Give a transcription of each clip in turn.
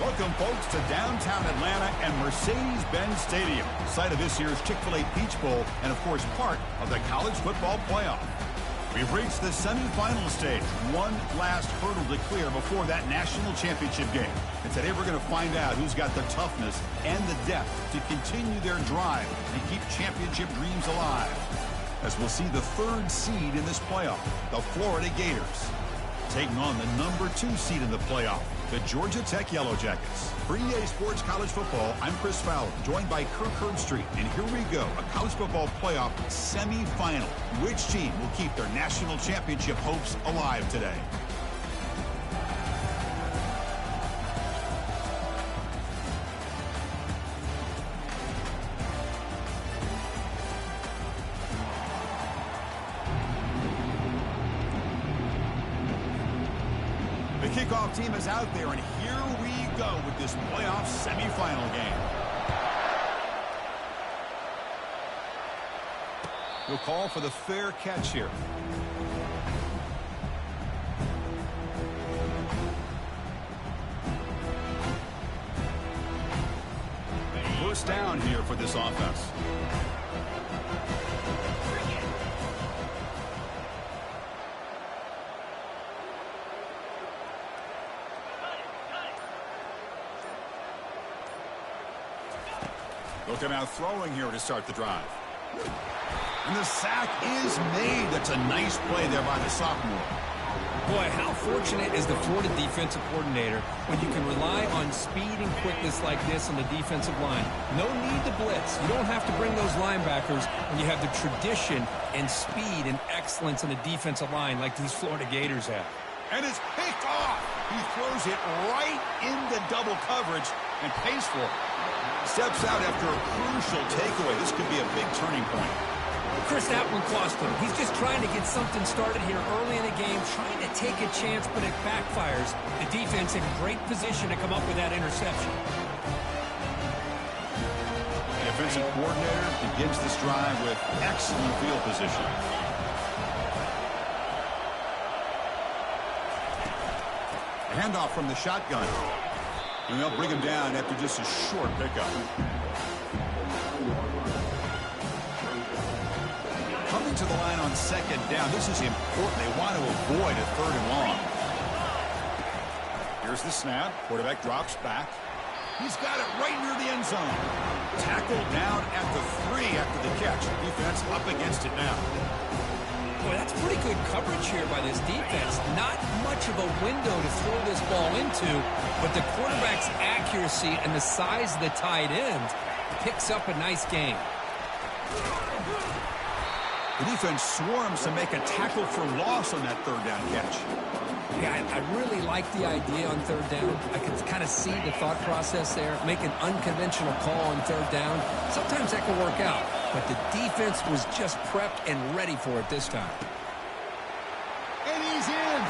Welcome, folks, to downtown Atlanta and Mercedes-Benz Stadium, site of this year's Chick-fil-A Peach Bowl and, of course, part of the college football playoff. We've reached the semifinal stage, one last hurdle to clear before that national championship game. And today we're going to find out who's got the toughness and the depth to continue their drive and keep championship dreams alive. As we'll see the third seed in this playoff, the Florida Gators, taking on the number 2 seed in the playoff, the Georgia Tech Yellow Jackets. For EA Sports College Football, I'm Chris Fowler, joined by Kirk Herbstreit. And here we go, a college football playoff semifinal. Which team will keep their national championship hopes alive today? The kickoff team is out there, and here we go with this playoff semifinal game. We'll call for the fair catch here. First down here for this offense. They'll come out throwing here to start the drive. And the sack is made. That's a nice play there by the sophomore. Boy, how fortunate is the Florida defensive coordinator when you can rely on speed and quickness like this on the defensive line. No need to blitz. You don't have to bring those linebackers when you have the tradition and speed and excellence in the defensive line like these Florida Gators have. And it's picked off. He throws it right into double coverage and pays for it. Steps out after a crucial takeaway. This could be a big turning point. Chris, that one cost him. He's just trying to get something started here early in the game, trying to take a chance, but it backfires. The defense in great position to come up with that interception. The offensive coordinator begins this drive with excellent field position. A handoff from the shotgun. And they'll bring him down after just a short pickup. Coming to the line on second down. This is important. They want to avoid a third and long. Here's the snap. Quarterback drops back. He's got it right near the end zone. Tackled down at the 3 after the catch. Defense up against it now. Boy, that's pretty good coverage here by this defense. Not much of a window to throw this ball into, but the quarterback's accuracy and the size of the tight end picks up a nice gain. The defense swarms to make a tackle for loss on that third down catch. Yeah, I really like the idea on third down. I can kind of see the thought process there. Make an unconventional call on third down. Sometimes that can work out, but the defense was just prepped and ready for it this time. And he's in.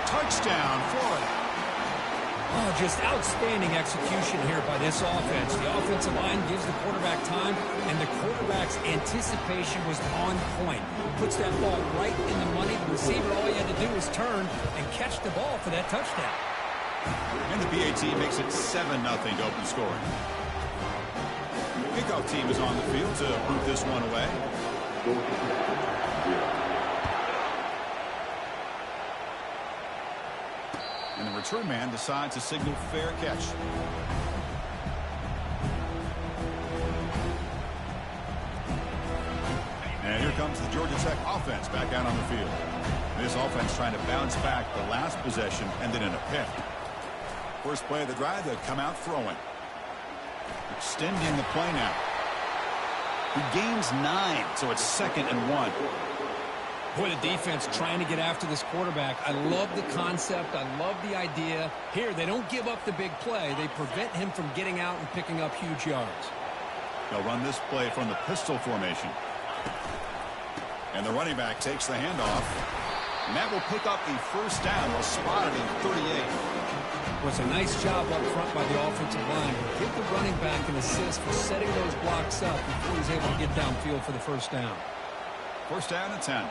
Touchdown, Florida. Oh, just outstanding execution here by this offense. The offensive line gives the quarterback time, and the quarterback's anticipation was on point. Puts that ball right in the money. The receiver, all he had to do was turn and catch the ball for that touchdown. And the BAT makes it 7-0 to open scoring. Kickoff team is on the field to boot this one away. And the return man decides to signal fair catch. And here comes the Georgia Tech offense back out on the field. This offense trying to bounce back. The last possession ended in a pick. First play of the drive, they come out throwing. Extending the play now. He gains 9, so it's 2nd and 1. Boy, the defense trying to get after this quarterback. I love the concept. I love the idea. Here, they don't give up the big play. They prevent him from getting out and picking up huge yards. They'll run this play from the pistol formation. And the running back takes the handoff. And that will pick up the first down. Will spot it in 38. Well, it's a nice job up front by the offensive line. Give the running back an assist for setting those blocks up before he's able to get downfield for the first down. First down and 10.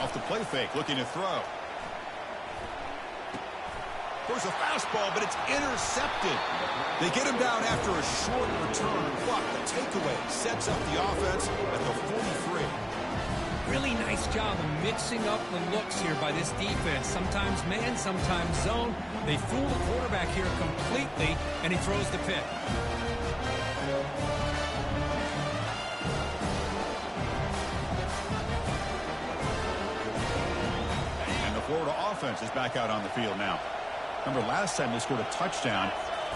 Off the play fake, looking to throw. There's a fastball, but it's intercepted. They get him down after a short return, but the takeaway sets up the offense at the 43. Really nice job of mixing up the looks here by this defense. Sometimes man, sometimes zone. They fool the quarterback here completely, and he throws the pick. And the Florida offense is back out on the field now. Remember, last time they scored a touchdown.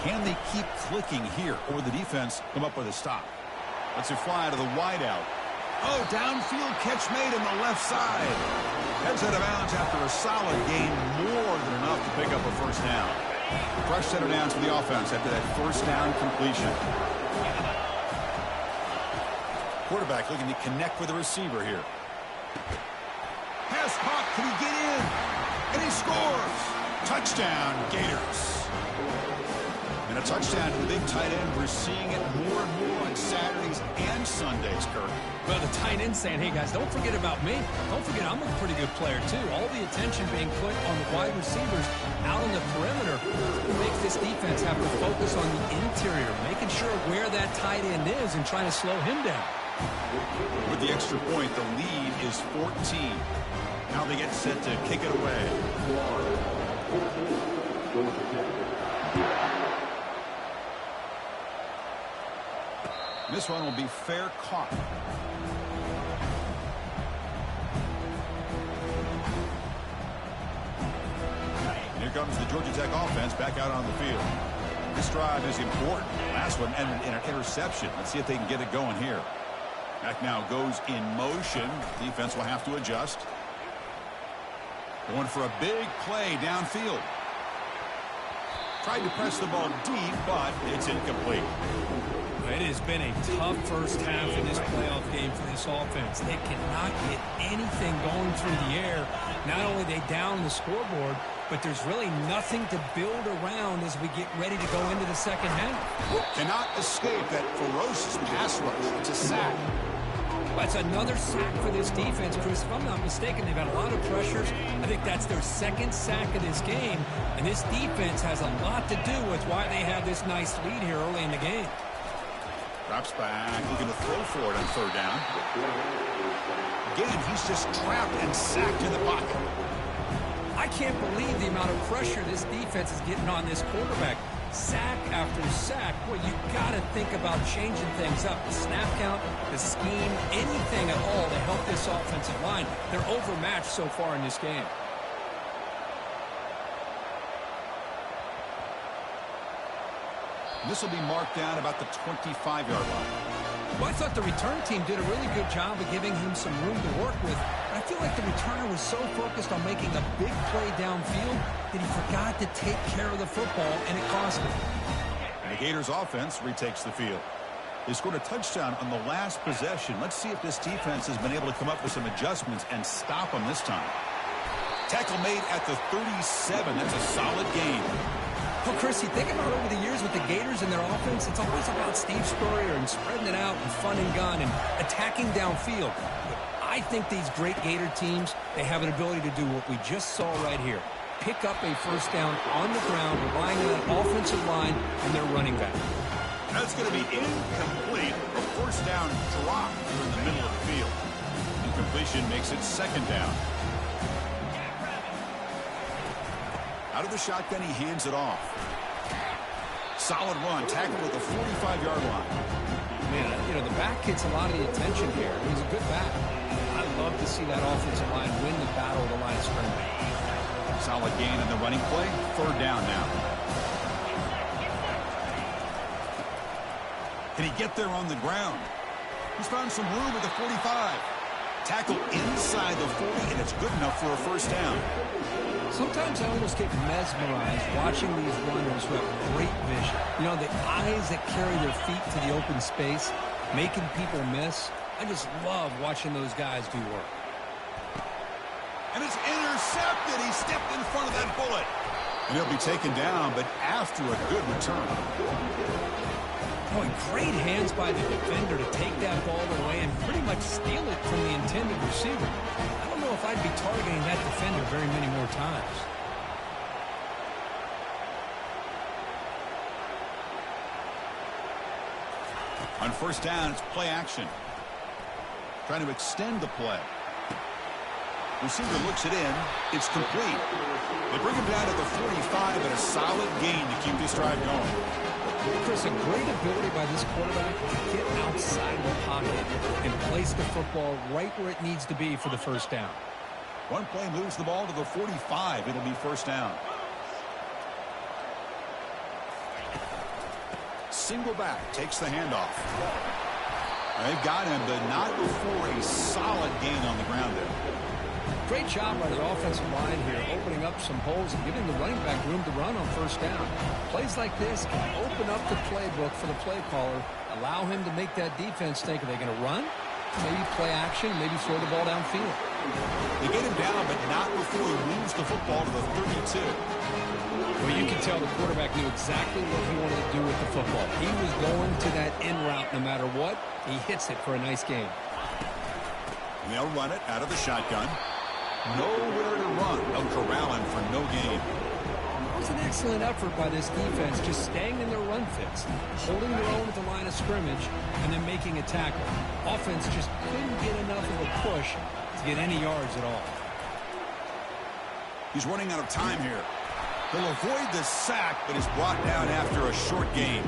Can they keep clicking here, or will the defense come up with a stop? Let's it fly to the wideout. Oh, downfield catch made on the left side. Heads out of bounds after a solid gain, more than enough to pick up a first down. Fresh set of downs for the offense after that first down completion. Quarterback looking to connect with the receiver here. Pass caught. Can he get in? And he scores. Touchdown, Gators. And a touchdown to the big tight end. We're seeing it more and more on Saturdays and Sundays, Kirk. Well, the tight end saying, hey, guys, don't forget about me. Don't forget I'm a pretty good player, too. All the attention being put on the wide receivers out on the perimeter makes this defense have to focus on the interior, making sure where that tight end is and trying to slow him down. With the extra point, the lead is 14. Now they get set to kick it away. This one will be fair caught. And here comes the Georgia Tech offense back out on the field. This drive is important. Last one ended in an interception. Let's see if they can get it going here. Back now goes in motion. Defense will have to adjust. Going for a big play downfield. Tried to press the ball deep, but it's incomplete. It has been a tough first half in this playoff game for this offense. They cannot get anything going through the air. Not only are they down the scoreboard, but there's really nothing to build around as we get ready to go into the second half. Cannot escape that ferocious pass rush. It's a sack. That's another sack for this defense, Chris. If I'm not mistaken, they've had a lot of pressures. I think that's their second sack of this game. And this defense has a lot to do with why they have this nice lead here early in the game. Drops back, looking to throw for it on third down. Again, he's just trapped and sacked in the pocket. I can't believe the amount of pressure this defense is getting on this quarterback. Sack after sack. Well, you got to think about changing things up. The snap count, the scheme, anything at all to help this offensive line. They're overmatched so far in this game. This will be marked down about the 25-yard line. Well, I thought the return team did a really good job of giving him some room to work with. But I feel like the returner was so focused on making a big play downfield that he forgot to take care of the football, and it cost him. And the Gators offense retakes the field. They scored a touchdown on the last possession. Let's see if this defense has been able to come up with some adjustments and stop them this time. Tackle made at the 37. That's a solid gain. Well, Chris, you think about over the years with the Gators and their offense, it's always about Steve Spurrier and spreading it out and fun and gun and attacking downfield. But I think these great Gator teams, they have an ability to do what we just saw right here. Pick up a first down on the ground, relying on that offensive line and their running back. That's going to be incomplete. A first down drop in the middle of the field. Incompletion makes it second down. Out of the shotgun, he hands it off. Solid run, tackled at the 45-yard line. Man, you know, the back gets a lot of the attention here. He's a good back. I love to see that offensive line win the battle of the line of scrimmage. Solid gain on the running play. Third down now. Can he get there on the ground? He's found some room at the 45. Tackle inside the 40, and it's good enough for a first down. Sometimes I almost get mesmerized watching these runners who have great vision. You know, the eyes that carry their feet to the open space, making people miss. I just love watching those guys do work. And it's intercepted. He stepped in front of that bullet. And he'll be taken down, but after a good return. Boy, great hands by the defender to take that ball away and pretty much steal it from the intended receiver. I don't know if I'd be targeting that defender very many more times. On first down, it's play action. Trying to extend the play. Receiver looks it in. It's complete. They bring him down to the 45 and a solid gain to keep this drive going. Chris, a great ability by this quarterback to get outside of the pocket and place the football right where it needs to be for the first down. One play moves the ball to the 45. It'll be first down. Single back takes the handoff. They've got him, but not before a solid gain on the ground there. Great job by the offensive line here, opening up some holes and giving the running back room to run on first down. Plays like this can open up the playbook for the play caller, allow him to make that defense think, are they going to run? Maybe play action, maybe throw the ball downfield. They get him down, but not before he moves the football to the 32. Well, you can tell the quarterback knew exactly what he wanted to do with the football. He was going to that in route no matter what. He hits it for a nice gain. They'll run it out of the shotgun. Nowhere to run. They'll corral him for no gain. It was an excellent effort by this defense, just staying in their run fits, holding their own at the line of scrimmage, and then making a tackle. Offense just couldn't get enough of a push to get any yards at all. He's running out of time here. He'll avoid the sack, but is brought down after a short gain.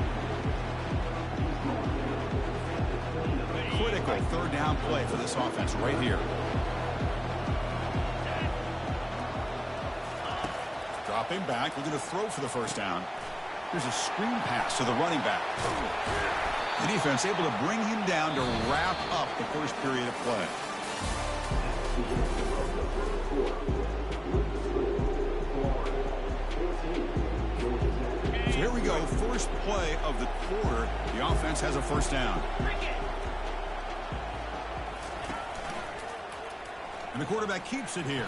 Critical third down play for this offense right here. Dropping back, looking to throw for the first down. Here's a screen pass to the running back. The defense able to bring him down to wrap up the first period of play. So here we go, first play of the quarter. The offense has a first down. And the quarterback keeps it here.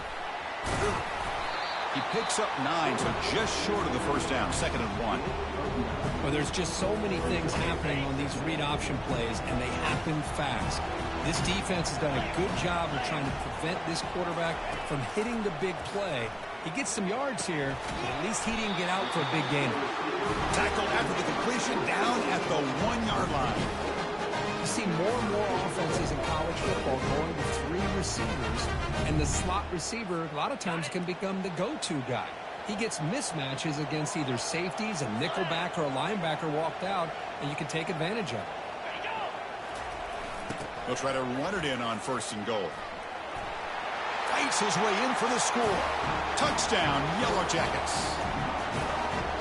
He picks up 9, so just short of the first down, 2nd and 1. Well, there's just so many things happening on these read option plays, and they happen fast. This defense has done a good job of trying to prevent this quarterback from hitting the big play. He gets some yards here, but at least he didn't get out for a big gain. Tackled after the completion, down at the 1-yard line. You see more and more offenses in college football going to 3 receivers, and the slot receiver a lot of times can become the go-to guy. He gets mismatches against either safeties, a nickelback, or a linebacker walked out, and you can take advantage of it. He'll try to run it in on 1st and goal. Fights his way in for the score. Touchdown, Yellow Jackets.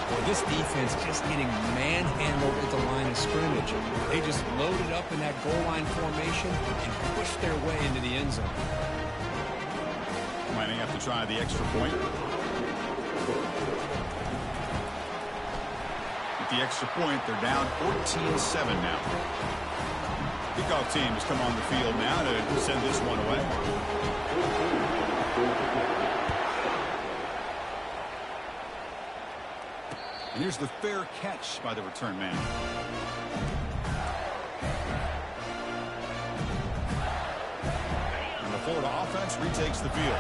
Well, this defense just getting manhandled at the line of scrimmage. They just loaded up in that goal line formation and pushed their way into the end zone. Might have to try the extra point. With the extra point, they're down 14-7 now. Kickoff team has come on the field now to send this one away. And here's the fair catch by the return man. And the Florida offense retakes the field.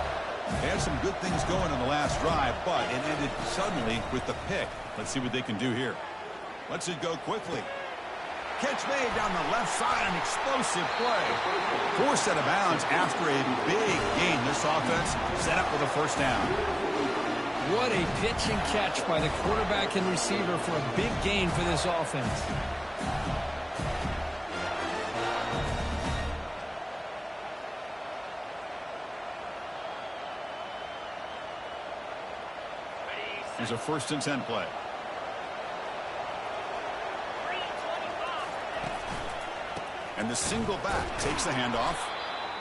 They had some good things going on the last drive, but it ended suddenly with the pick. Let's see what they can do here. Let's it go quickly. Catch made down the left side, an explosive play. Forced out of bounds after a big gain. This offense set up with a first down. What a pitch and catch by the quarterback and receiver for a big gain for this offense. Here's a 1st and 10 play. And the single back takes the handoff.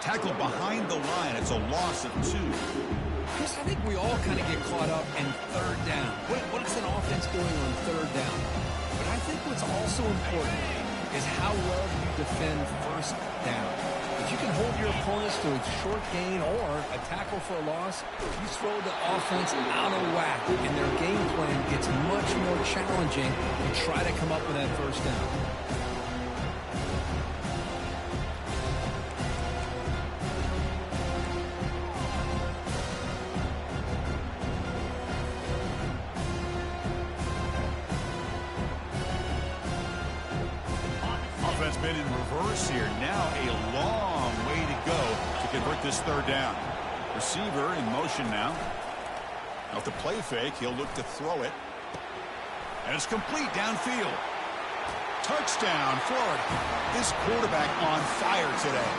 Tackled behind the line. It's a loss of 2. Chris, I think we all kind of get caught up in third down. What is an offense doing on third down? But I think what's also important is how well you defend first down. If you can hold your opponents to a short gain or a tackle for a loss, you throw the offense out of whack, and their game plan gets much more challenging to try to come up with that first down. been in reverse here. Now a long way to go to convert this third down. Receiver in motion now. Off the play fake, he'll look to throw it. And it's complete downfield. Touchdown, Florida. This quarterback on fire today.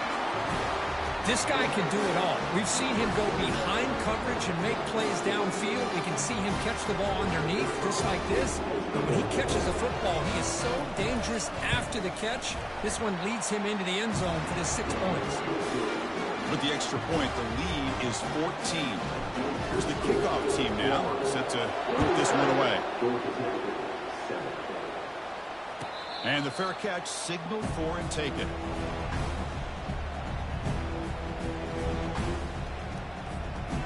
This guy can do it all. We've seen him go behind coverage and make plays downfield. We can see him catch the ball underneath, just like this. But when he catches a football, he is so dangerous after the catch. This one leads him into the end zone for the 6 points. With the extra point, the lead is 14. Here's the kickoff team now, set to put this one away. And the fair catch signaled for and taken.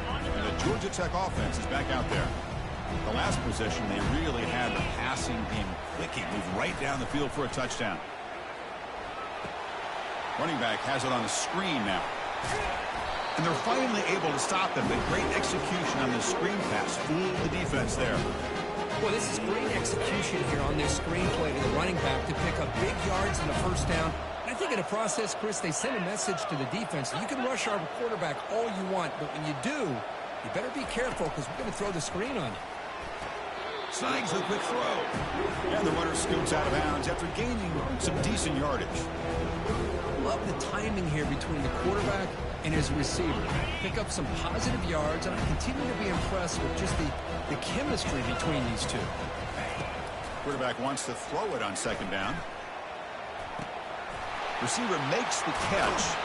And the Georgia Tech offense is back out there. The last possession, they really had the passing game clicking. Moved right down the field for a touchdown. Running back has it on the screen now. And they're finally able to stop them. But great execution on the screen pass. Fooled the defense there. Well, this is great execution here on this screen play to the running back to pick up big yards in the first down. I think in the process, Chris, they send a message to the defense. You can rush our quarterback all you want, but when you do, you better be careful because we're going to throw the screen on you. Snags the quick throw. And the runner scoots out of bounds after gaining some decent yardage. Love the timing here between the quarterback and his receiver. Pick up some positive yards, and I continue to be impressed with just the chemistry between these two. Quarterback wants to throw it on second down. Receiver makes the catch.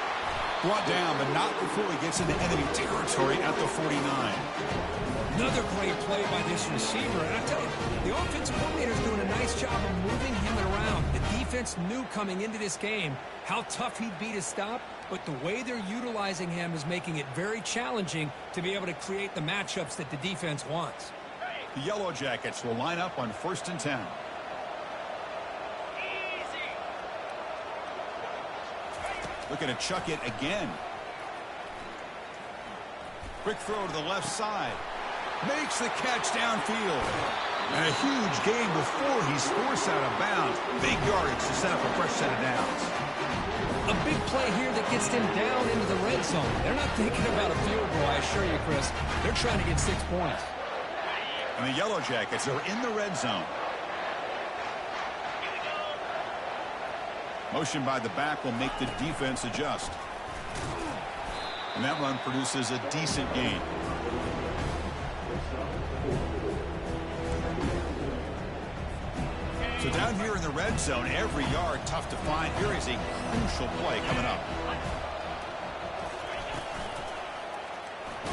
Brought down, but not before he gets into enemy territory at the 49. Another great play by this receiver. And I tell you, the offensive coordinator is doing a nice job of moving him around. The defense knew coming into this game how tough he'd be to stop, but the way they're utilizing him is making it very challenging to be able to create the matchups that the defense wants. The Yellow Jackets will line up on 1st and 10. Looking to chuck it again. Quick throw to the left side. Makes the catch downfield. And a huge gain before he's forced out of bounds. Big yardage to set up a fresh set of downs. A big play here that gets them down into the red zone. They're not thinking about a field goal, I assure you, Chris. They're trying to get 6 points. And the Yellow Jackets are in the red zone. Motion by the back will make the defense adjust. And that run produces a decent gain. So down here in the red zone, every yard tough to find. Here is a crucial play coming up.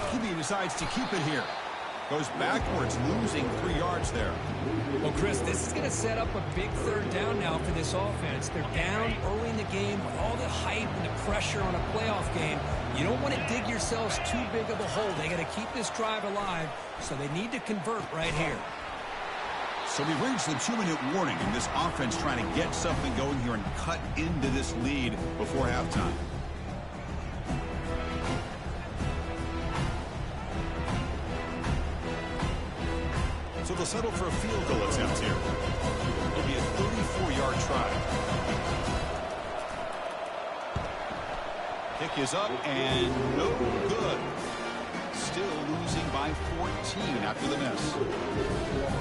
QB decides to keep it here. Goes backwards, losing 3 yards there. Well, Chris, this is going to set up a big third down now for this offense. They're down early in the game with all the hype and the pressure on a playoff game. You don't want to dig yourselves too big of a hole. They got to keep this drive alive, so they need to convert right here. So we've reached the 2-minute warning, and this offense trying to get something going here and cut into this lead before halftime. So they'll settle for a field goal attempt here. It'll be a 34-yard try. Kick is up and no good. Still losing by 14 after the miss.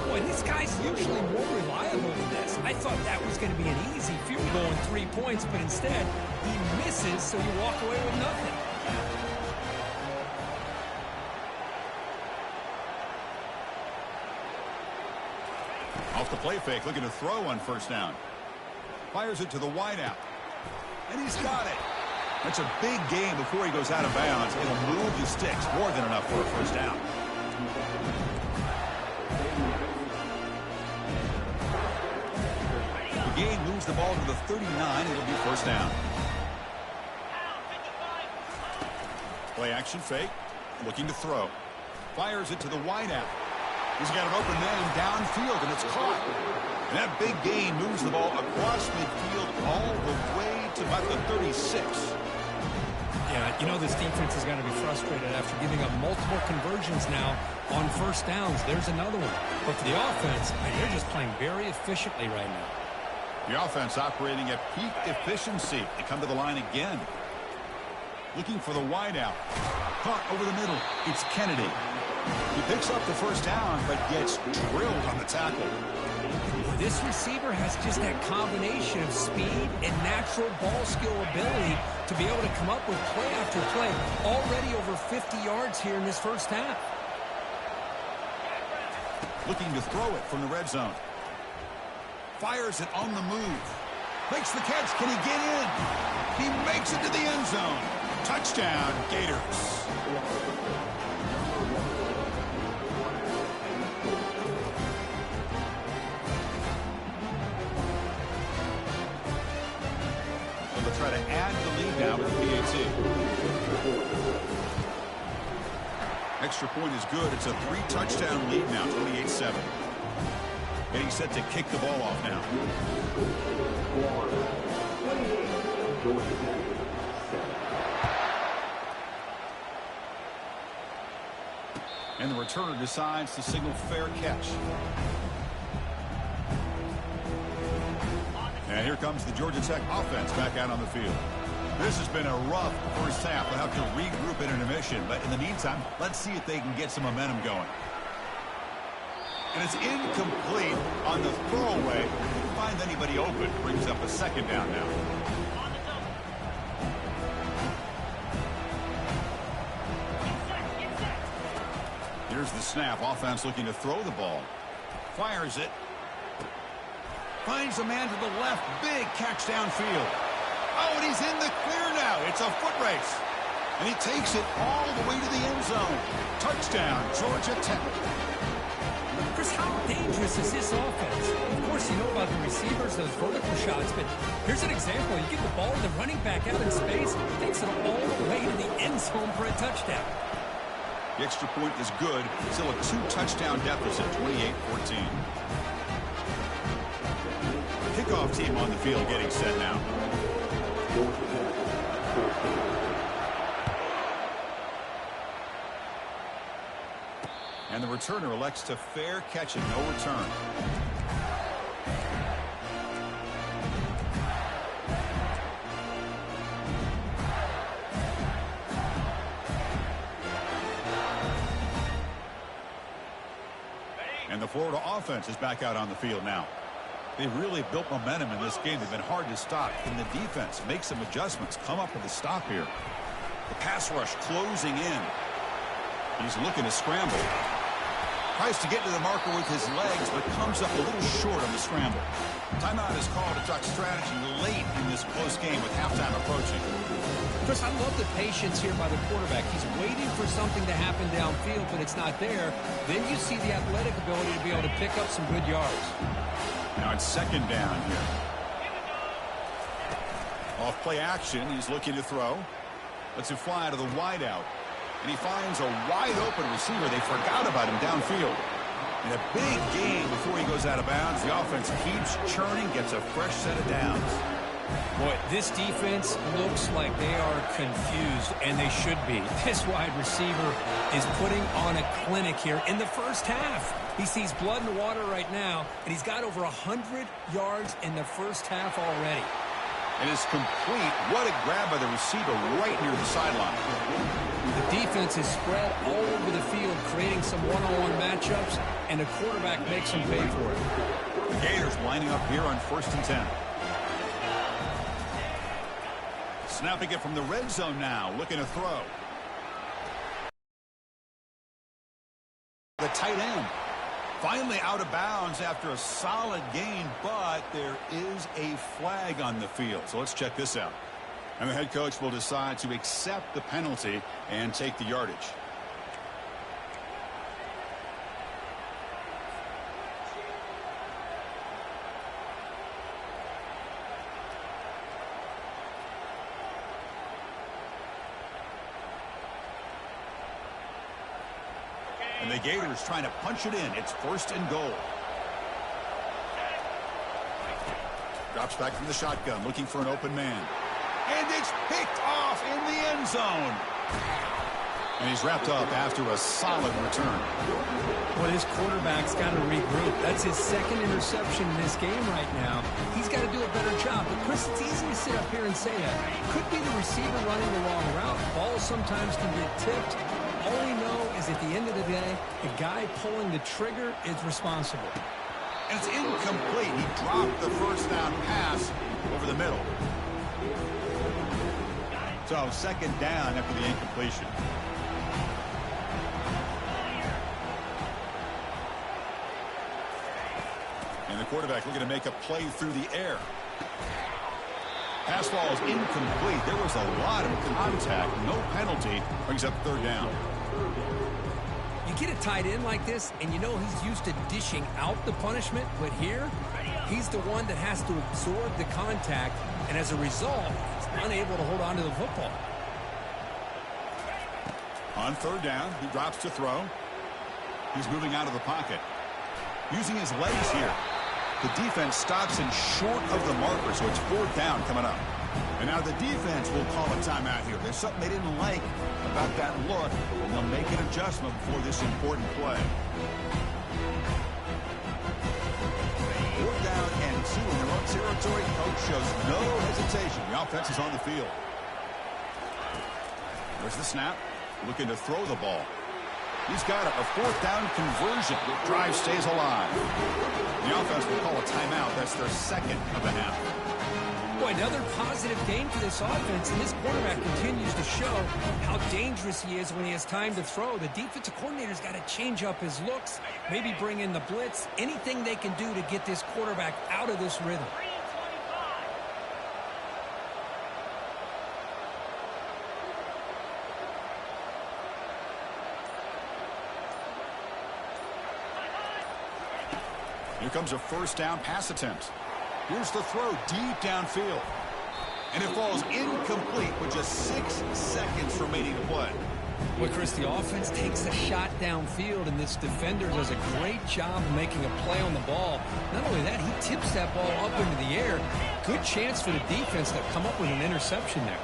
Boy, this guy's usually more reliable than this. I thought that was going to be an easy field goal and 3 points, but instead he misses, so you walk away with nothing. Off the play fake, looking to throw on first down. Fires it to the wideout. And he's got it. That's a big gain before he goes out of bounds. It'll move the sticks, more than enough for a first down. The gain moves the ball to the 39. It'll be first down. Play action fake, looking to throw. Fires it to the wideout. He's got an open man downfield, and it's caught. And that big gain moves the ball across midfield all the way to about the 36. Yeah, you know this defense is going to be frustrated after giving up multiple conversions now on first downs. There's another one. But for the offense, they're just playing very efficiently right now. The offense operating at peak efficiency. They come to the line again. Looking for the wideout. Caught over the middle. It's Kennedy. He picks up the first down, but gets drilled on the tackle. This receiver has just that combination of speed and natural ball skill ability to be able to come up with play after play. Already over 50 yards here in this first half. Looking to throw it from the red zone. Fires it on the move. Makes the catch. Can he get in? He makes it to the end zone. Touchdown, Gators. They'll try to add the lead now with the PAT. Extra point is good. It's a 3-touchdown lead now, 28-7. Getting set to kick the ball off now. And the returner decides to signal fair catch. And here comes the Georgia Tech offense back out on the field. This has been a rough first half. They'll have to regroup in intermission. But in the meantime, let's see if they can get some momentum going. And it's incomplete on the throwaway. Didn't find anybody open. Brings up a second down now. Here's the snap. Offense looking to throw the ball. Fires it. Finds a man to the left. Big catch downfield. Oh, and he's in the clear now. It's a foot race. And he takes it all the way to the end zone. Touchdown, Georgia Tech. Chris, how dangerous is this offense? Of course, you know about the receivers, those vertical shots, but here's an example. You get the ball, the running back out in space, takes it all the way to the end zone for a touchdown. The extra point is good. Still a 2-touchdown deficit, 28-14. Kickoff team on the field getting set now. And the returner elects to fair catch and no return. And the Florida offense is back out on the field now. They've really built momentum in this game. They've been hard to stop. And the defense makes some adjustments. Come up with a stop here. The pass rush closing in. He's looking to scramble. Tries to get to the marker with his legs, but comes up a little short on the scramble. Timeout is called to talk strategy late in this close game with halftime approaching. Chris, I love the patience here by the quarterback. He's waiting for something to happen downfield, but it's not there. Then you see the athletic ability to be able to pick up some good yards. Now it's second down here. Off play action, he's looking to throw. Lets him fly to the wideout. And he finds a wide-open receiver. They forgot about him downfield. In a big game before he goes out of bounds, the offense keeps churning, gets a fresh set of downs. Boy, this defense looks like they are confused, and they should be. This wide receiver is putting on a clinic here in the first half. He sees blood in the water right now, and he's got over 100 yards in the first half already. It is complete. What a grab by the receiver right near the sideline. The defense is spread all over the field, creating some one-on-one matchups, and the quarterback makes them pay for it. The Gators lining up here on 1st and 10. Snapping it from the red zone now, looking to throw. The tight end. Finally out of bounds after a solid gain, but there is a flag on the field. So let's check this out. And the head coach will decide to accept the penalty and take the yardage. And the Gators trying to punch it in. It's 1st and goal. Drops back from the shotgun, looking for an open man. And it's picked off in the end zone. And he's wrapped up after a solid return. Well, his quarterback's got to regroup. That's his second interception in this game right now. He's got to do a better job. But, Chris, it's easy to sit up here and say that. Could be the receiver running the wrong route. Balls sometimes can get tipped. All we know is at the end of the day, the guy pulling the trigger is responsible. And it's incomplete. He dropped the first down pass over the middle. So, second down after the incompletion. And the quarterback looking to make a play through the air. Pass ball is incomplete. There was a lot of contact. No penalty. Brings up third down. You get a tight end like this, and you know he's used to dishing out the punishment. But here, he's the one that has to absorb the contact. And as a result, he's unable to hold on to the football. On third down, he drops to throw. He's moving out of the pocket. Using his legs here. The defense stops him short of the marker, so it's fourth down coming up. And now the defense will call a timeout here. There's something they didn't like about that look, and they'll make an adjustment before this important play. Fourth down and 2 in their own territory. Coach shows no hesitation. The offense is on the field. There's the snap. Looking to throw the ball. He's got a fourth down conversion. The drive stays alive. The offense will call a timeout. That's their second of the half. Boy, another positive game for this offense, and this quarterback continues to show how dangerous he is when he has time to throw. The defensive coordinator's got to change up his looks, maybe bring in the blitz, anything they can do to get this quarterback out of this rhythm. Here comes a first down pass attempt. Here's the throw deep downfield. And it falls incomplete with just 6 seconds remaining to play. Well, Chris, the offense takes a shot downfield, and this defender does a great job making a play on the ball. Not only that, he tips that ball up into the air. Good chance for the defense to come up with an interception there.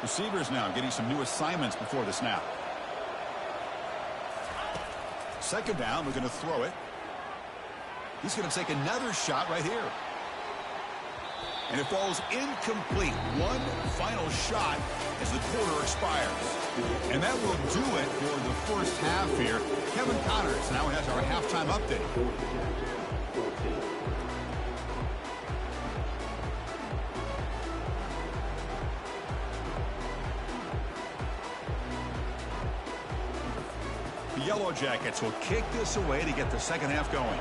Receivers now getting some new assignments before the snap. Second down, we're going to throw it. He's going to take another shot right here. And it falls incomplete. One final shot as the quarter expires. And that will do it for the first half here. Kevin Connors now has our halftime update. The Yellow Jackets will kick this away to get the second half going.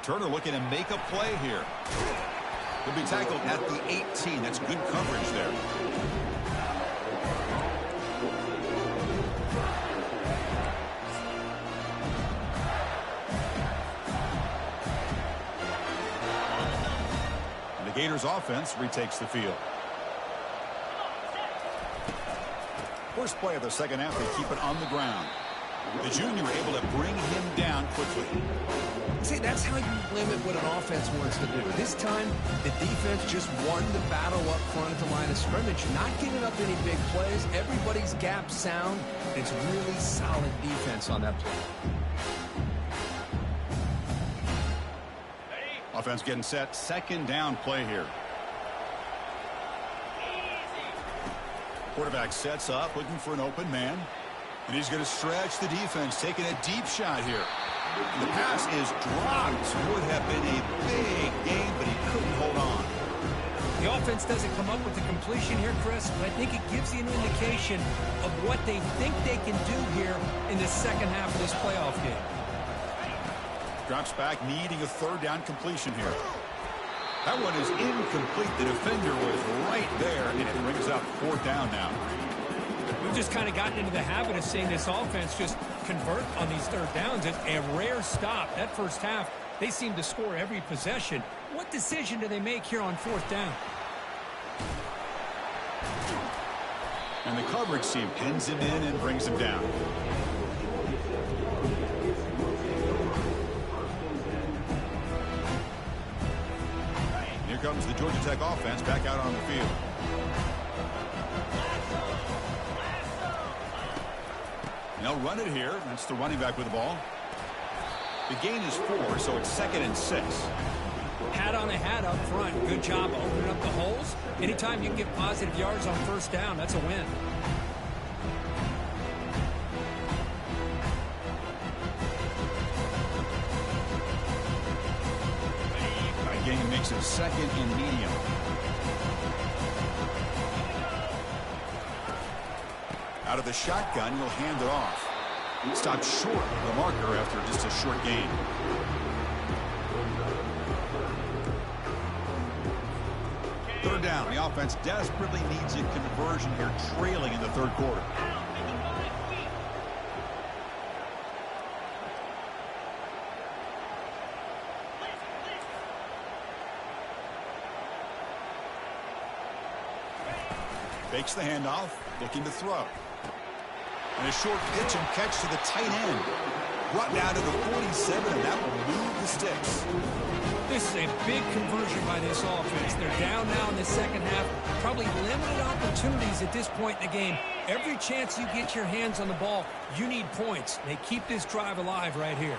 Returner looking to make a play here. He'll be tackled at the 18. That's good coverage there. And the Gators offense retakes the field. First play of the second half, they keep it on the ground. The junior able to bring him down quickly. See, that's how you limit what an offense wants to do. This time, the defense just won the battle up front at the line of scrimmage, not giving up any big plays. Everybody's gap sound. It's really solid defense on that play. Offense getting set. Second down play here. Quarterback sets up, looking for an open man. And he's going to stretch the defense, taking a deep shot here. The pass is dropped. Would have been a big game, but he couldn't hold on. The offense doesn't come up with the completion here, Chris, but I think it gives you an indication of what they think they can do here in the second half of this playoff game. Drops back, needing a third down completion here. That one is incomplete. The defender was right there, and it brings up fourth down now. We've just kind of gotten into the habit of seeing this offense just convert on these third downs. It's a rare stop. That first half, they seem to score every possession. What decision do they make here on fourth down? And the coverage team pins him in and brings him down. Here comes the Georgia Tech offense back out on the field. And they'll run it here. That's the running back with the ball. The gain is 4, so it's 2nd and 6. Hat on a hat up front. Good job opening up the holes. Anytime you can get positive yards on first down, that's a win. Gain makes it 2nd and medium. Out of the shotgun, he'll hand it off. Stopped short of the marker after just a short gain. Third down. The offense desperately needs a conversion here, trailing in the third quarter. Fakes the handoff, looking to throw. And a short pitch and catch to the tight end. Brought down to the 47, and that will move the sticks. This is a big conversion by this offense. They're down now in the second half. Probably limited opportunities at this point in the game. Every chance you get your hands on the ball, you need points. They keep this drive alive right here.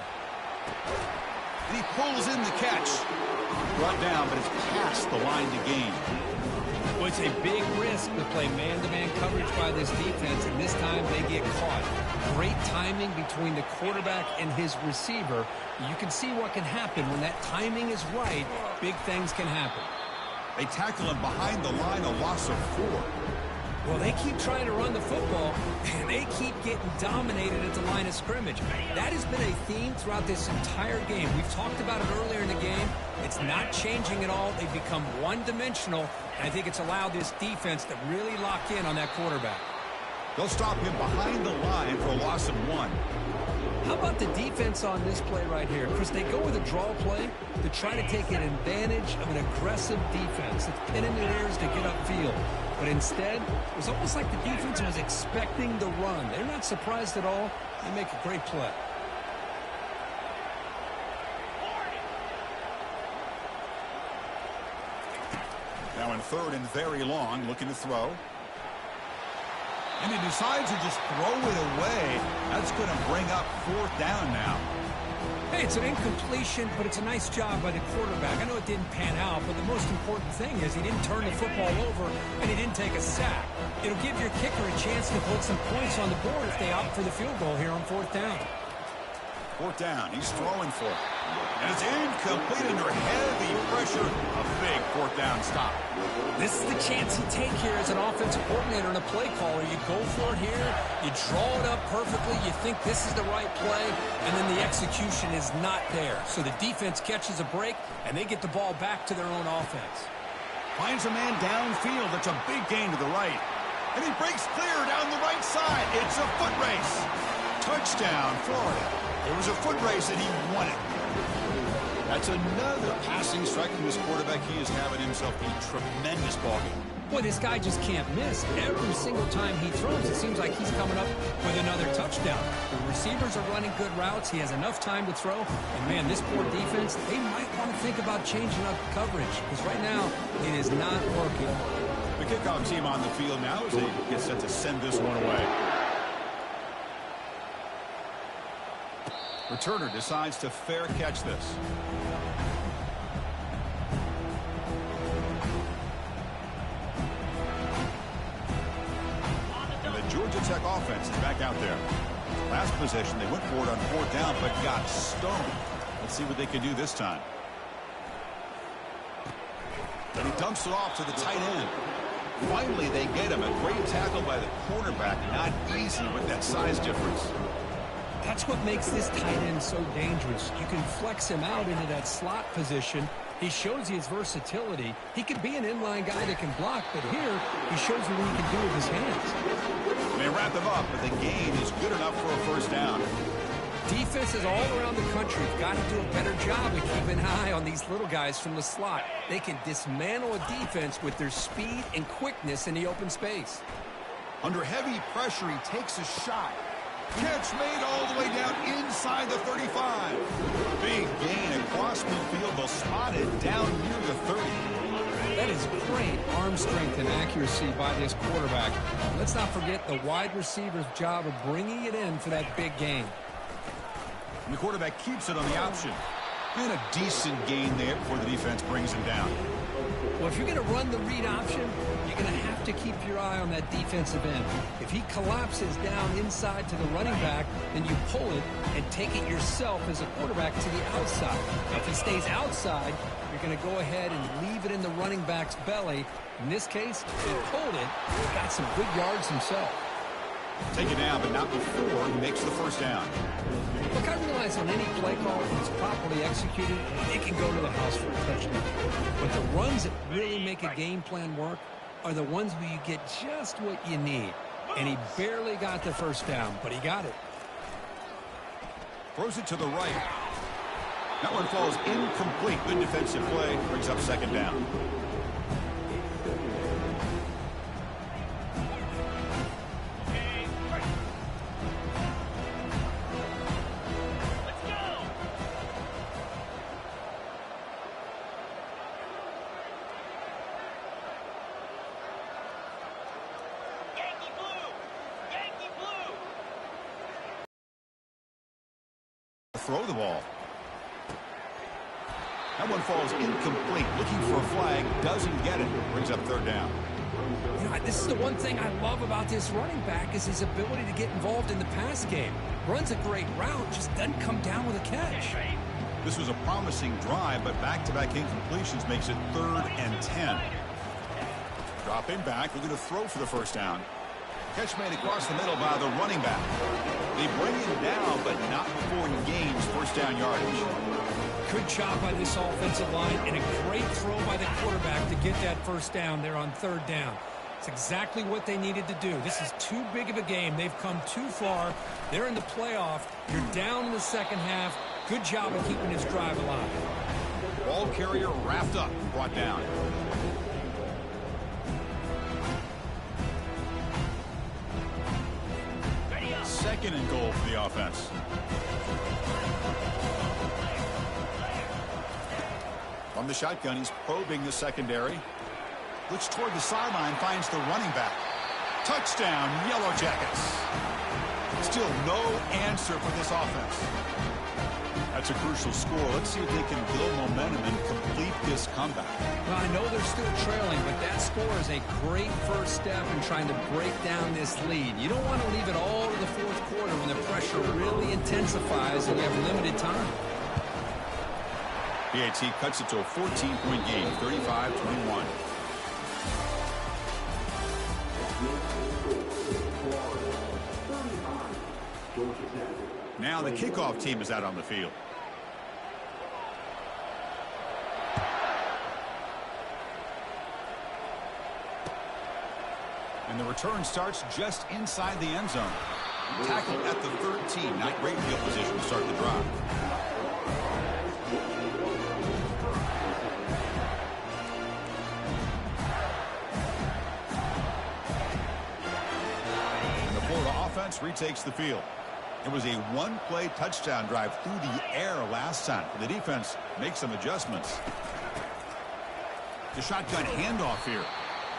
And he pulls in the catch. Brought down, but it's past the line to gain. Well, it's a big risk to play man-to-man coverage by this defense, and this time they get caught. Great timing between the quarterback and his receiver. You can see what can happen when that timing is right. Big things can happen. They tackle him behind the line, a loss of 4. Well, they keep trying to run the football, and they keep getting dominated at the line of scrimmage. That has been a theme throughout this entire game. We've talked about it earlier in the game. It's not changing at all. They've become one-dimensional, and I think it's allowed this defense to really lock in on that quarterback. They'll stop him behind the line for a loss of 1. How about the defense on this play right here? Chris, they go with a draw play to try to take an advantage of an aggressive defense. It's pinning their ears to get upfield. But instead, it was almost like the defense was expecting the run. They're not surprised at all. They make a great play. Now in 3rd and very long, looking to throw. And he decides to just throw it away. That's going to bring up 4th down now. Hey, it's an incompletion, but it's a nice job by the quarterback. I know it didn't pan out, but the most important thing is he didn't turn the football over and he didn't take a sack. It'll give your kicker a chance to put some points on the board if they opt for the field goal here on 4th down. 4th down. He's throwing for it. And it's incomplete under heavy pressure. A big 4th down stop. This is the chance you take here as an offensive coordinator and a play caller. You go for it here. You draw it up perfectly. You think this is the right play, and then the execution is not there. So the defense catches a break, and they get the ball back to their own offense. Finds a man downfield. That's a big gain to the right. And he breaks clear down the right side. It's a foot race. Touchdown, Florida. It was a foot race, and he won it. That's another passing strike from this quarterback. He is having himself a tremendous ballgame. Boy, this guy just can't miss. Every single time he throws, it seems like he's coming up with another touchdown. The receivers are running good routes. He has enough time to throw. And, man, this poor defense, they might want to think about changing up coverage because right now it is not working. The kickoff team on the field now as they get set to send this one away. Returner decides to fair catch this. And the Georgia Tech offense is back out there. Last possession, they went for it on 4th down, but got stoned. Let's see what they can do this time. And he dumps it off to the tight end. Finally, they get him. A great tackle by the cornerback. Not easy with that size difference. That's what makes this tight end so dangerous. You can flex him out into that slot position. He shows you his versatility. He could be an inline guy that can block, but here he shows you what he can do with his hands. They wrap him up, but the gain is good enough for a 1st down. Defenses all around the country have got to do a better job of keeping an eye on these little guys from the slot. They can dismantle a defense with their speed and quickness in the open space. Under heavy pressure, he takes a shot. Catch made all the way down inside the 35. Big gain across midfield. They'll spot it down near the 30. That is great arm strength and accuracy by this quarterback. Let's not forget the wide receiver's job of bringing it in for that big game. And the quarterback keeps it on the option. And a decent gain there before the defense brings him down. Well, if you're going to run the read option, you're going to have to keep your eye on that defensive end. If he collapses down inside to the running back, then you pull it and take it yourself as a quarterback to the outside. Now, if he stays outside, you're going to go ahead and leave it in the running back's belly. In this case, he pulled it, got some good yards himself. Take it down, but not before he makes the first down. Look, I realize on any play call, if it's properly executed, it can go to the house for a touchdown. But the runs that really make a game plan work are the ones where you get just what you need. And he barely got the first down, but he got it. Throws it to the right. That one falls incomplete. Good defensive play. Brings up second down. Throw the ball. That one falls incomplete. Looking for a flag. Doesn't get it. Brings up third down. You know, this is the one thing I love about this running back is his ability to get involved in the pass game. Runs a great route, just doesn't come down with a catch. This was a promising drive, but back-to-back incompletions makes it 3rd and 10. Dropping back, looking to throw for the first down. Catch made across the middle by the running back. They bring him down, but not before he gains first down yardage. Good job by this offensive line and a great throw by the quarterback to get that first down there on 3rd down. It's exactly what they needed to do. This is too big of a game. They've come too far. They're in the playoff. You're down in the second half. Good job of keeping this drive alive. Ball carrier wrapped up and brought down. Second and goal for the offense. From the shotgun, he's probing the secondary. Looks toward the sideline, finds the running back. Touchdown, Yellow Jackets. Still no answer for this offense. That's a crucial score. Let's see if they can build momentum and complete this comeback. Well, I know they're still trailing, but that score is a great first step in trying to break down this lead. You don't want to leave it all to the fourth quarter when the pressure really intensifies and you have limited time. PAT cuts it to a 14-point game, 35-21. Now the kickoff team is out on the field. And the return starts just inside the end zone. Tackled at the 13. Not great field position to start the drive. And the Florida offense retakes the field. It was a one-play touchdown drive through the air last time. The defense makes some adjustments. The shotgun handoff here.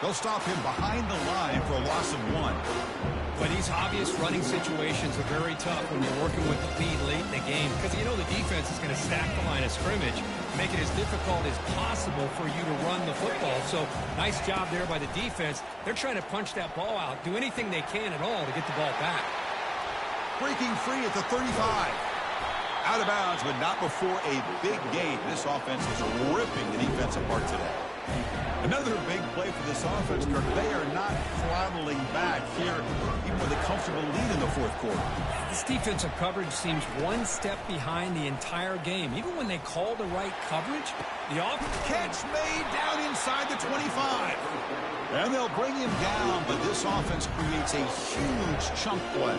They'll stop him behind the line for a loss of 1. But these obvious running situations are very tough when you're working with the lead late in the game because you know the defense is going to stack the line of scrimmage, make it as difficult as possible for you to run the football. So nice job there by the defense. They're trying to punch that ball out, do anything they can at all to get the ball back. Breaking free at the 35. Out of bounds, but not before a big gain. This offense is ripping the defense apart today. Another big play for this offense, Kirk. They are not throttling back here, even with a comfortable lead in the fourth quarter. This defensive coverage seems one step behind the entire game. Even when they call the right coverage, the catch made down inside the 25. And they'll bring him down, but this offense creates a huge chunk play.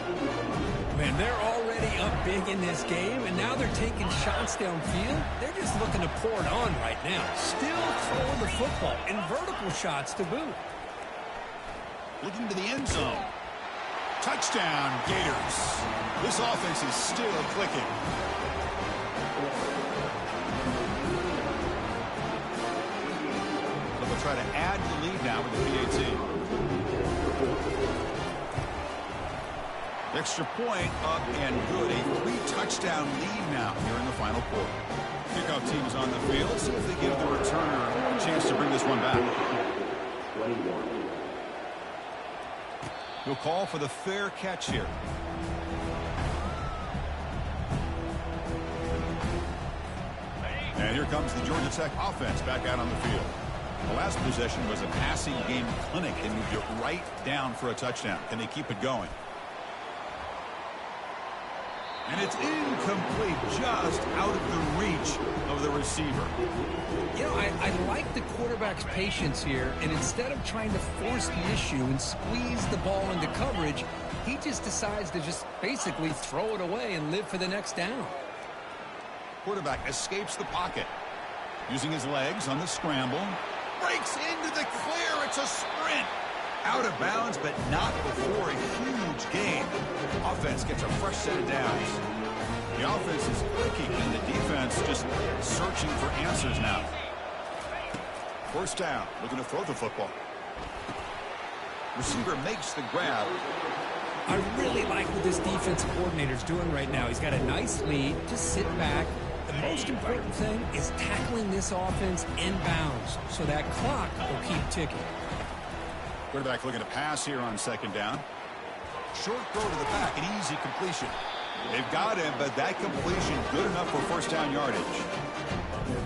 Man, they're already up big in this game, and now they're taking shots downfield. They're just looking to pour it on right now. Still throwing the football, and vertical shots to boot. Looking to the end zone. Touchdown, Gators. This offense is still clicking. try to add to the lead now with the PAT. Extra point up and good. A 3-touchdown lead now here in the final quarter. Kickoff team is on the field. See if they give the returner a chance to bring this one back. He'll call for the fair catch here. And here comes the Georgia Tech offense back out on the field. The last possession was a passing game clinic and moved it right down for a touchdown. Can they keep it going? And it's incomplete, just out of the reach of the receiver. You know, I like the quarterback's patience here, and instead of trying to force the issue and squeeze the ball into coverage, he just decides to just basically throw it away and live for the next down. Quarterback escapes the pocket. Using his legs on the scramble. Breaks into the clear. It's a sprint. Out of bounds, but not before a huge gain. Offense gets a fresh set of downs. The offense is clicking, and the defense just searching for answers now. First down, looking to throw the football. Receiver makes the grab. I really like what this defensive coordinator's doing right now. He's got a nice lead. Just sit back. The most important thing is tackling this offense inbounds, so that clock will keep ticking. Quarterback looking to pass here on second down. Short throw to the back, an easy completion. They've got him, but that completion good enough for first down yardage.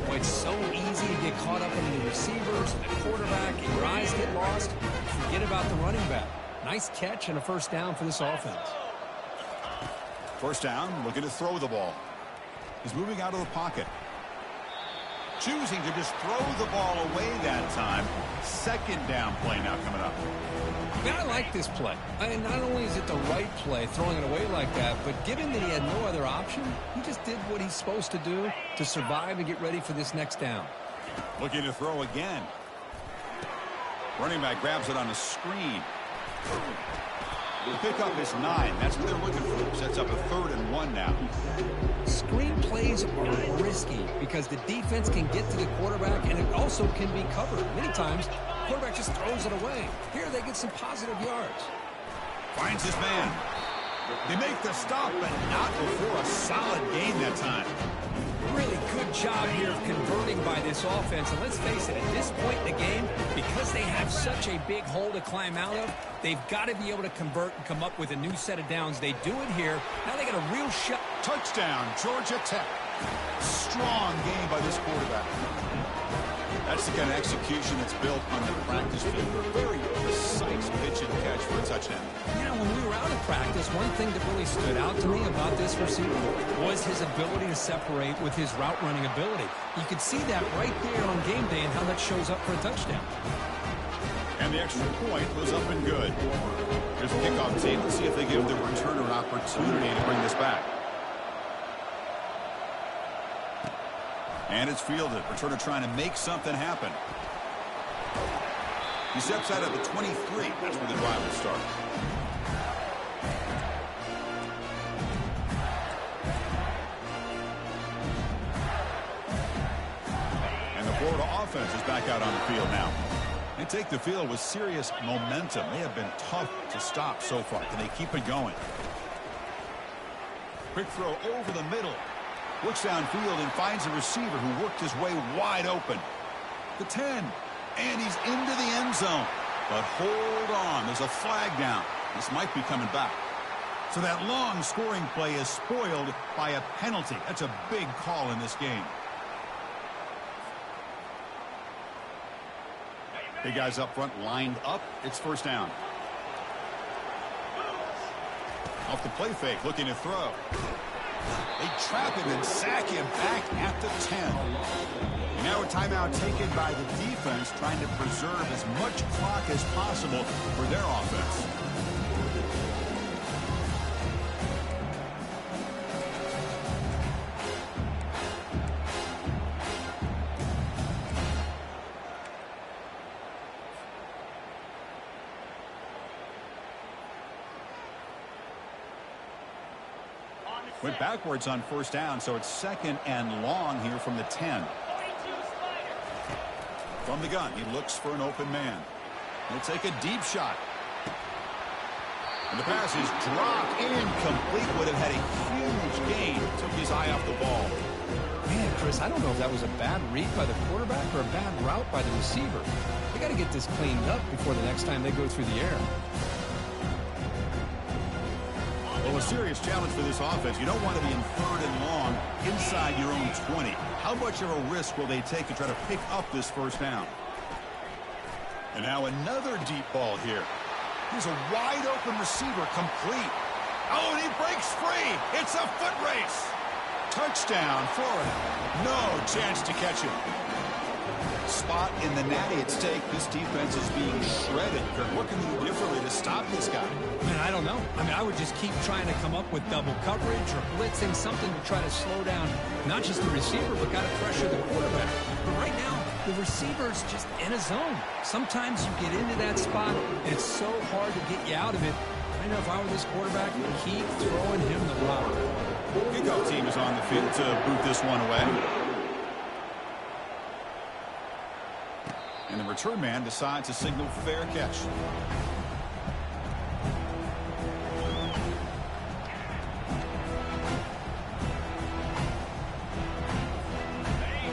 Boy, it's so easy to get caught up in the receivers, the quarterback, and your eyes get lost. Forget about the running back. Nice catch and a first down for this offense. First down, looking to throw the ball. He's moving out of the pocket. Choosing to just throw the ball away that time. Second down play now coming up. Man, I like this play. Not only is it the right play, throwing it away like that, but given that he had no other option, he just did what he's supposed to do to survive and get ready for this next down. Looking to throw again. Running back grabs it on the screen. The pickup is 9. That's what they're looking for. Sets up a 3rd and 1 now. Screen plays are risky because the defense can get to the quarterback, and it also can be covered. Many times, the quarterback just throws it away. Here they get some positive yards. Finds his man. They make the stop, but not before a solid gain that time. Really good job here of converting by this offense. And let's face it, at this point in the game, because they have such a big hole to climb out of, they've got to be able to convert and come up with a new set of downs. They do it here. Now they got a real shot. Touchdown, Georgia Tech. Strong game by this quarterback. That's the kind of execution that's built on the practice field. A very precise pitch and catch for a touchdown. You know, when we were out of practice, one thing that really stood out to me about this receiver was his ability to separate with his route running ability. You could see that right there on game day and how that shows up for a touchdown. And the extra point was up and good. Here's the kickoff team. Let's see if they give the returner an opportunity to bring this back. And it's fielded. Returner trying to make something happen. He steps out at the 23. That's where the drive will start. And the Florida offense is back out on the field now. They take the field with serious momentum. They have been tough to stop so far. Can they keep it going? Quick throw over the middle. Looks downfield and finds a receiver who worked his way wide open. The 10. And he's into the end zone. But hold on. There's a flag down. This might be coming back. So that long scoring play is spoiled by a penalty. That's a big call in this game. Big guys up front lined up. It's first down. Off the play fake, looking to throw. They trap him and sack him back at the 10. And now a timeout taken by the defense, trying to preserve as much clock as possible for their offense. Went backwards on first down, so it's 2nd and long here from the 10. From the gun, he looks for an open man. He'll take a deep shot. And the pass is dropped incomplete. Would have had a huge gain. Took his eye off the ball. Man, Chris, I don't know if that was a bad read by the quarterback or a bad route by the receiver. They got to get this cleaned up before the next time they go through the air. Well, a serious challenge for this offense. You don't want to be in 3rd and long inside your own 20. How much of a risk will they take to try to pick up this first down? And now another deep ball here. Here's a wide-open receiver, complete. Oh, and he breaks free. It's a foot race. Touchdown, Florida. No chance to catch him. Spot in the natty at stake. This defense is being shredded. Kirk, what can we do differently to stop this guy? Man, I don't know. I mean, I would just keep trying to come up with double coverage or blitzing, something to try to slow down not just the receiver, but got to pressure the quarterback. But right now, the receiver's just in a zone. Sometimes you get into that spot, and it's so hard to get you out of it. I know if I were this quarterback, keep throwing him the rock. Kickoff team is on the field to boot this one away. And the return man decides to signal fair catch.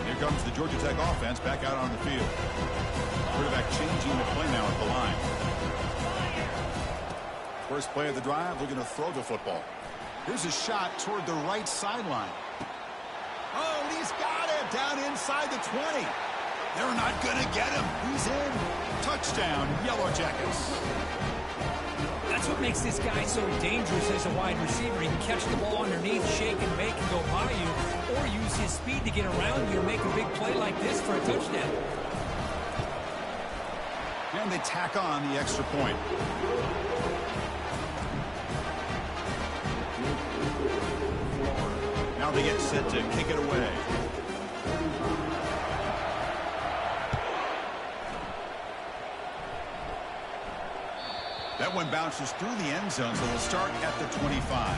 Here comes the Georgia Tech offense back out on the field. Quarterback changing the play now at the line. First play of the drive, looking to throw the football. Here's a shot toward the right sideline. Oh, and he's got it down inside the 20. They're not going to get him. He's in. Touchdown, Yellow Jackets. That's what makes this guy so dangerous as a wide receiver. He can catch the ball underneath, shake and make and go by you, or use his speed to get around you or make a big play like this for a touchdown. And they tack on the extra point. Now they get set to kick it away. That one bounces through the end zone, so we'll start at the 25.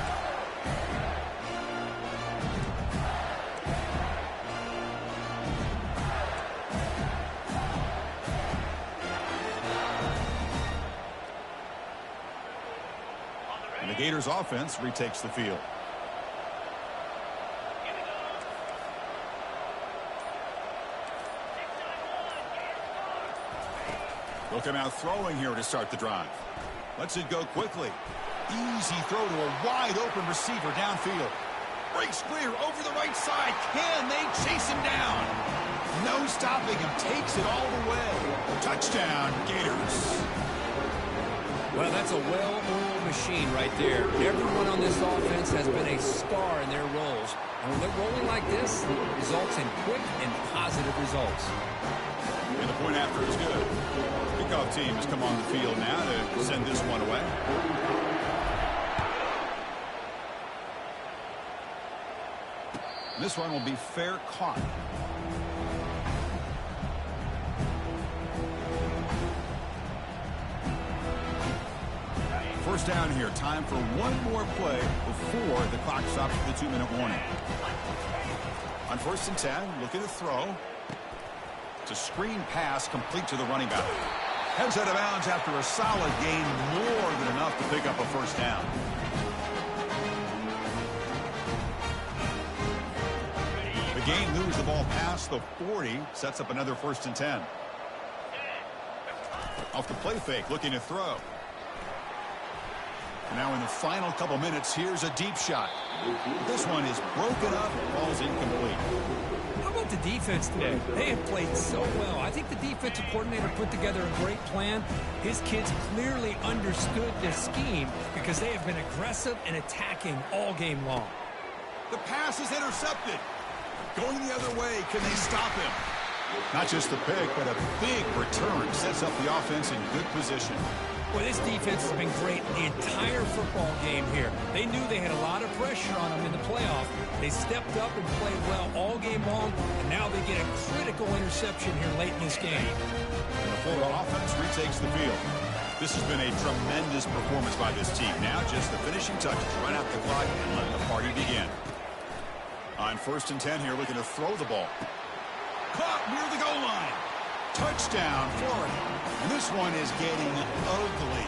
And the Gators offense retakes the field. They'll come out throwing here to start the drive. Lets it go quickly. Easy throw to a wide-open receiver downfield. Breaks clear over the right side. Can they chase him down? No stopping him. Takes it all the way. Touchdown, Gators. Well, that's a well-oiled machine right there. Everyone on this offense has been a star in their roles. And when they're rolling like this, it results in quick and positive results. And the point after is good. Kickoff teams come on the field now to send this one away. This one will be fair caught. First down here. Time for one more play before the clock stops for the 2-minute warning. On 1st and 10, looking to throw. It's a screen pass complete to the running back. Heads out of bounds after a solid gain, more than enough to pick up a first down. The gain moves the ball past the 40, sets up another 1st and 10. Off the play fake, looking to throw. Now in the final couple minutes, here's a deep shot. This one is broken up, falls incomplete. How about the defense today? They have played so well. I think the defensive coordinator put together a great plan. His kids clearly understood the scheme because they have been aggressive and attacking all game long. The pass is intercepted. Going the other way, can they stop him? Not just the pick, but a big return sets up the offense in good position. Well, this defense has been great the entire football game here. They knew they had a lot of pressure on them in the playoff. They stepped up and played well all game long, and now they get a critical interception here late in this game. And the Florida offense retakes the field. This has been a tremendous performance by this team. Now just the finishing touches, run out the clock, and let the party begin. On 1st and 10 here, looking to throw the ball. Caught near the goal line. Touchdown, Florida. And this one is getting ugly.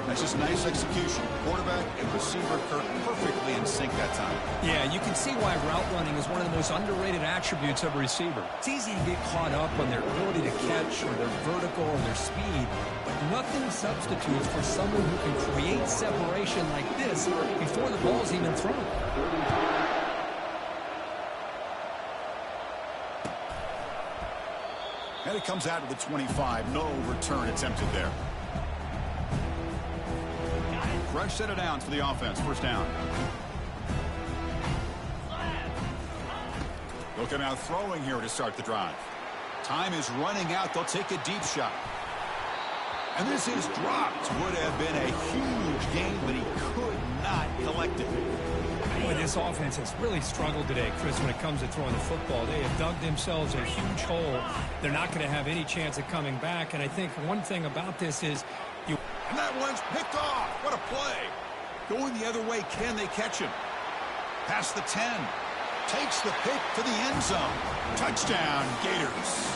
That's just nice execution. Quarterback and receiver perfectly in sync that time. Yeah, you can see why route running is one of the most underrated attributes of a receiver. It's easy to get caught up on their ability to catch or their vertical or their speed, but nothing substitutes for someone who can create separation like this before the ball's even thrown. And it comes out of the 25. No return attempted there. Fresh set of downs for the offense. First down. Looking out throwing here to start the drive. Time is running out. They'll take a deep shot. And this is dropped. Would have been a huge gain, but he could not collect it. Boy, this offense has really struggled today, Chris, when it comes to throwing the football. They have dug themselves a huge hole. They're not going to have any chance of coming back. And I think one thing about this is and that one's picked off. What a play. Going the other way, can they catch him? Past the 10. Takes the pick to the end zone. Touchdown, Gators.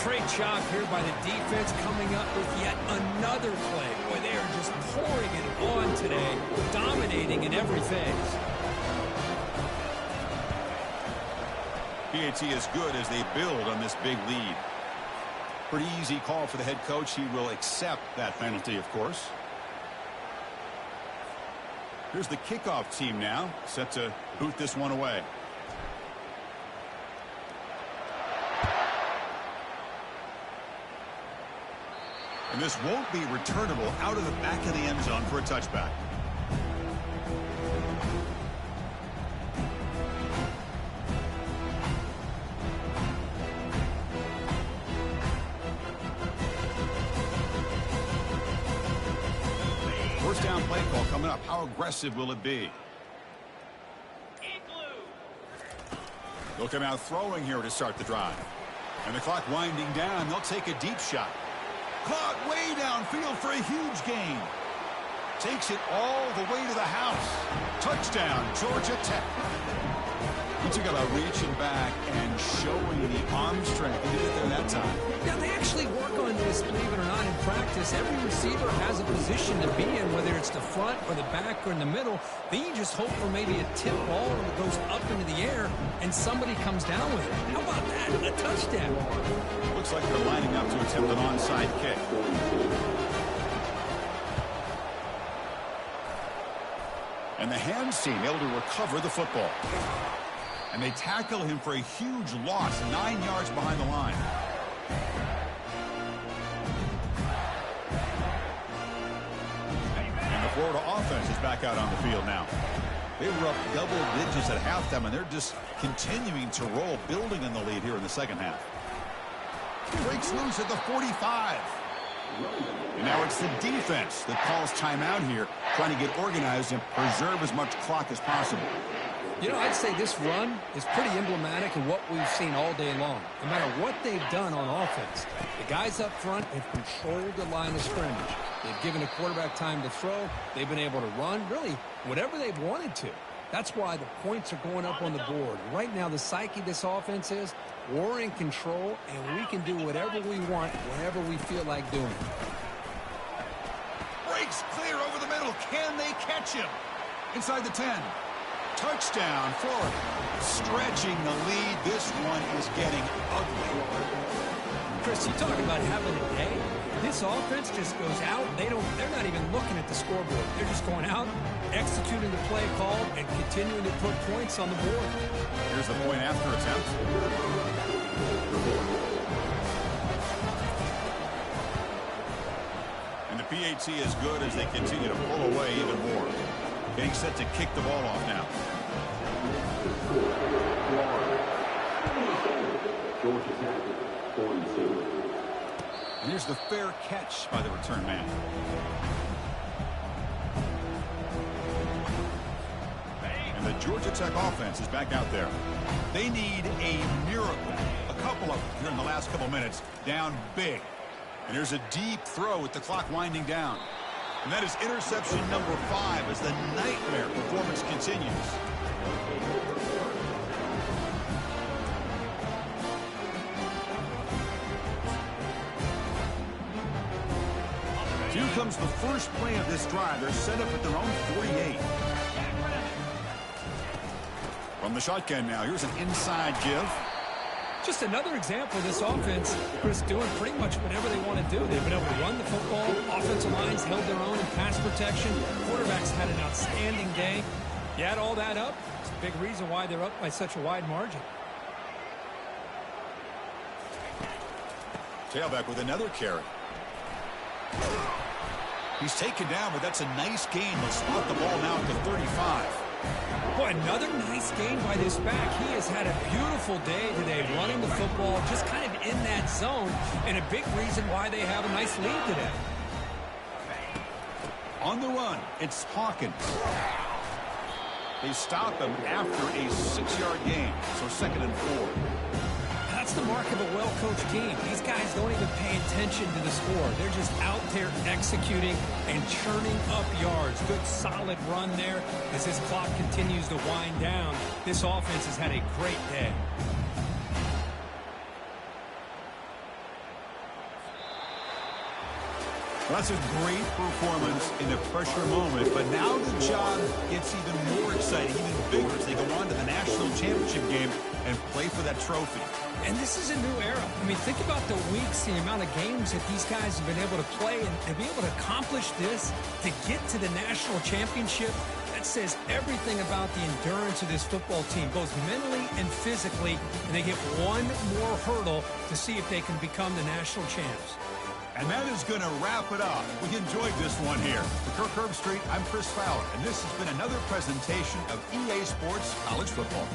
Great job here by the defense coming up with yet another play. Boy, they are just pouring it on today, dominating in every phase. PAT is good as they build on this big lead. Pretty easy call for the head coach. He will accept that penalty, of course. Here's the kickoff team now, set to boot this one away. And this won't be returnable out of the back of the end zone for a touchback. First down play call coming up. How aggressive will it be? Looking out throwing here to start the drive. And the clock winding down. They'll take a deep shot. Caught way downfield for a huge gain. Takes it all the way to the house. Touchdown, Georgia Tech. He took about reaching back and showing the arm strength. He did it there that time. Now, they actually work on this, believe it or not, in practice. Every receiver has a position to be in, whether it's the front or the back or in the middle. Then you just hope for maybe a tip ball that goes up into the air and somebody comes down with it. How about that? A touchdown. Looks like they're lining up to attempt an onside kick. And the hands team able to recover the football. And they tackle him for a huge loss, 9 yards behind the line. And the Florida offense is back out on the field now. They were up double digits at halftime, and they're just continuing to roll, building on the lead here in the second half. Breaks loose at the 45. And now it's the defense that calls timeout here, trying to get organized and preserve as much clock as possible. You know, I'd say this run is pretty emblematic of what we've seen all day long. No matter what they've done on offense, the guys up front have controlled the line of scrimmage. They've given the quarterback time to throw. They've been able to run, really, whatever they've wanted to. That's why the points are going up on the board. Right now, the psyche of this offense is we're in control, and we can do whatever we want, whenever we feel like doing it. Breaks clear over the middle. Can they catch him? Inside the 10. Touchdown, Florida. Stretching the lead. This one is getting ugly. Chris, you talk about having a day. This offense just goes out. They're not even looking at the scoreboard. They're just going out, executing the play call, and continuing to put points on the board. Here's the point after attempt. And the PAT is good as they continue to pull away even more. Getting set to kick the ball off now. And here's the fair catch by the return man. And the Georgia Tech offense is back out there. They need a miracle. A couple of them here in the last couple minutes. Down big. And here's a deep throw with the clock winding down. And that is interception number 5 as the nightmare performance continues. comes the first play of this drive. They're set up at their own 48. From the shotgun now, here's an inside give. Just another example of this offense, Chris, doing pretty much whatever they want to do. They've been able to run the football. Offensive lines held their own in pass protection. Quarterbacks had an outstanding day. You add all that up, it's a big reason why they're up by such a wide margin. Tailback with another carry. He's taken down, but that's a nice gain. They'll spot the ball now at the 35. Boy, another nice game by this back. He has had a beautiful day today running the football, just kind of in that zone, and a big reason why they have a nice lead today. On the run, it's Hawkins. They stop him after a 6-yard gain, so 2nd and 4. That's the mark of a well-coached team. These guys don't even pay attention to the score. They're just out there executing and churning up yards. Good, solid run there. As this clock continues to wind down, this offense has had a great day. Well, that's a great performance in a pressure moment, but now the job gets even more exciting, even bigger as they go on to the national championship game and play for that trophy. And this is a new era. I mean, think about the weeks, the amount of games that these guys have been able to play, and to be able to accomplish this, to get to the national championship, that says everything about the endurance of this football team, both mentally and physically, and they get one more hurdle to see if they can become the national champs. And that is going to wrap it up. We enjoyed this one here. For Kirk Herbstreit, I'm Chris Fowler, and this has been another presentation of EA Sports College Football.